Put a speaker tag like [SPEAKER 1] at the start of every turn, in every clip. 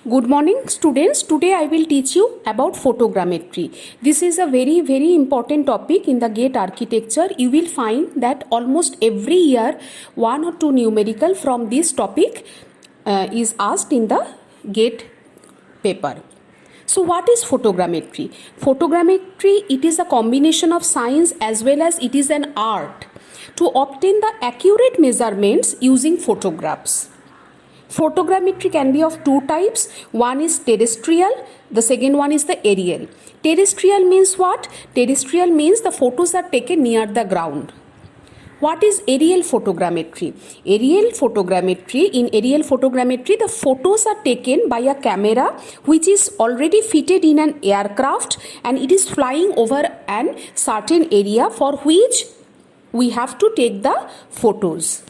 [SPEAKER 1] Good morning students. Today I will teach you about photogrammetry. This is a very important topic in the GATE architecture. You will find that almost every year one or two numerical from this topic is asked in the GATE paper. So what is photogrammetry? Photogrammetry, it is a combination of science as well as it is an art to obtain the accurate measurements using photographs. Photogrammetry can be of two types. One is terrestrial, the second one is the aerial. Terrestrial means what? Terrestrial means the photos are taken near the ground. What is aerial photogrammetry? In aerial photogrammetry, the photos are taken by a camera which is already fitted in an aircraft and it is flying over an certain area for which we have to take the photos.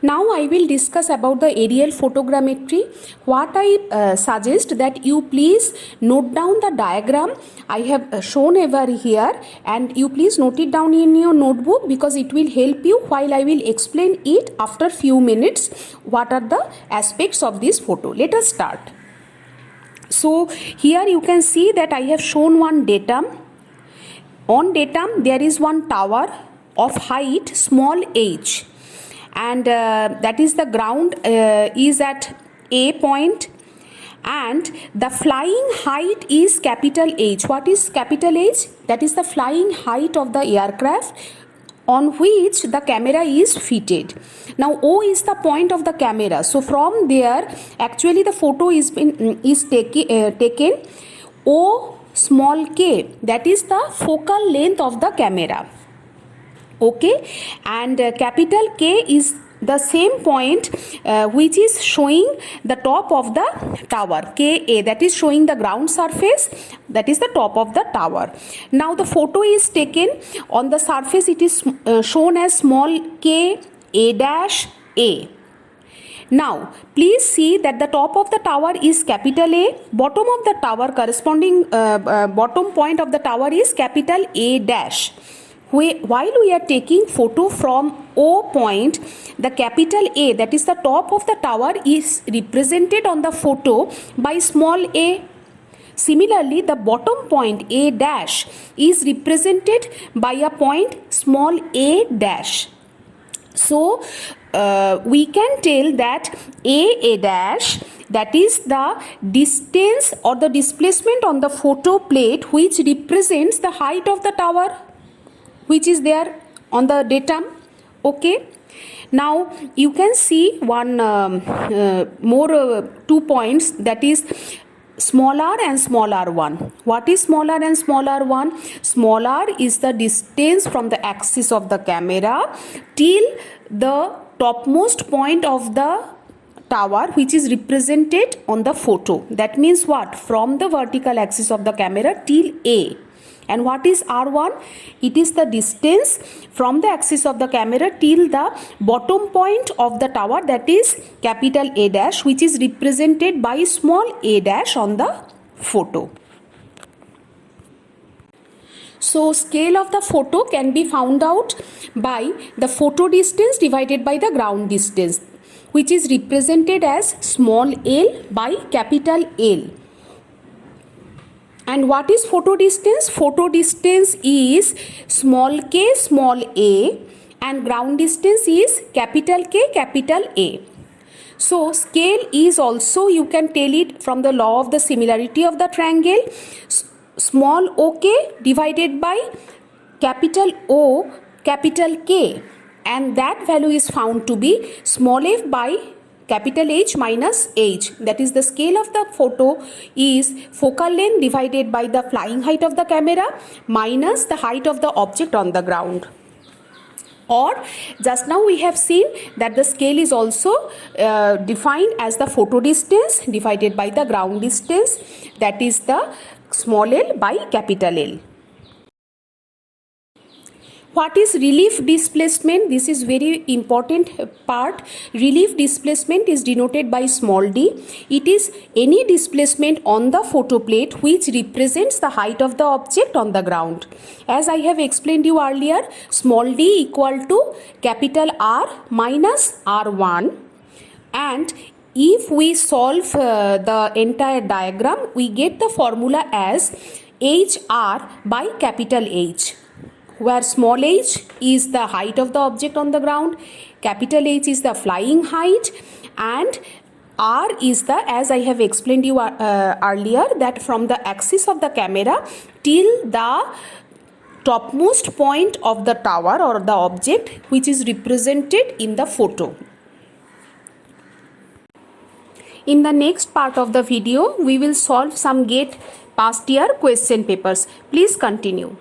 [SPEAKER 1] Now I will discuss about the aerial photogrammetry. What I suggest that you please note down the diagram I have shown over here and you please note it down in your notebook because it will help you while I will explain it after few minutes what are the aspects of this photo. Let us start. So here you can see that I have shown one datum. On datum there is one tower of height small h. And that is the ground is at A point and the flying height is capital H. What is capital H? That is the flying height of the aircraft on which the camera is fitted. Now O is the point of the camera. So from there actually the photo is taken O small k, that is the focal length of the camera. Okay, and capital K is the same point which is showing the top of the tower, KA, that is showing the ground surface, that is the top of the tower. Now the photo is taken on the surface, it is shown as small k A dash A. Now please see that the top of the tower is capital A, bottom of the tower corresponding bottom point of the tower is capital A dash. While we are taking photo from O point, the capital A, that is the top of the tower, is represented on the photo by small a. Similarly, the bottom point A dash is represented by a point small a dash. So we can tell that A dash, that is the distance or the displacement on the photo plate which represents the height of the tower which is there on the datum. Okay, now you can see one more 2 points, that is small r and small r1. What is small r and small r1? Small r is the distance from the axis of the camera till the topmost point of the tower which is represented on the photo. That means what? From the vertical axis of the camera till A. And what is R1? It is the distance from the axis of the camera till the bottom point of the tower, that is capital A dash, which is represented by small a dash on the photo. So scale of the photo can be found out by the photo distance divided by the ground distance, which is represented as small l by capital L. And what is photo distance? Photo distance is small k small a and ground distance is capital K capital A. So scale is also, you can tell it from the law of the similarity of the triangle, small ok divided by capital O capital K, and that value is found to be small f by capital H minus H. That is the scale of the photo is focal length divided by the flying height of the camera minus the height of the object on the ground. Or just now we have seen that the scale is also defined as the photo distance divided by the ground distance, that is the small l by capital L. What is relief displacement? This is very important part. Relief displacement is denoted by small d. It is any displacement on the photo plate which represents the height of the object on the ground. As I have explained you earlier, small d equal to capital R minus R1. and if we solve the entire diagram, we get the formula as HR by capital H, where small h is the height of the object on the ground, capital H is the flying height, and R is the, as I have explained you earlier, that from the axis of the camera till the topmost point of the tower or the object which is represented in the photo. In the next part of the video, we will solve some GATE past year question papers. Please continue.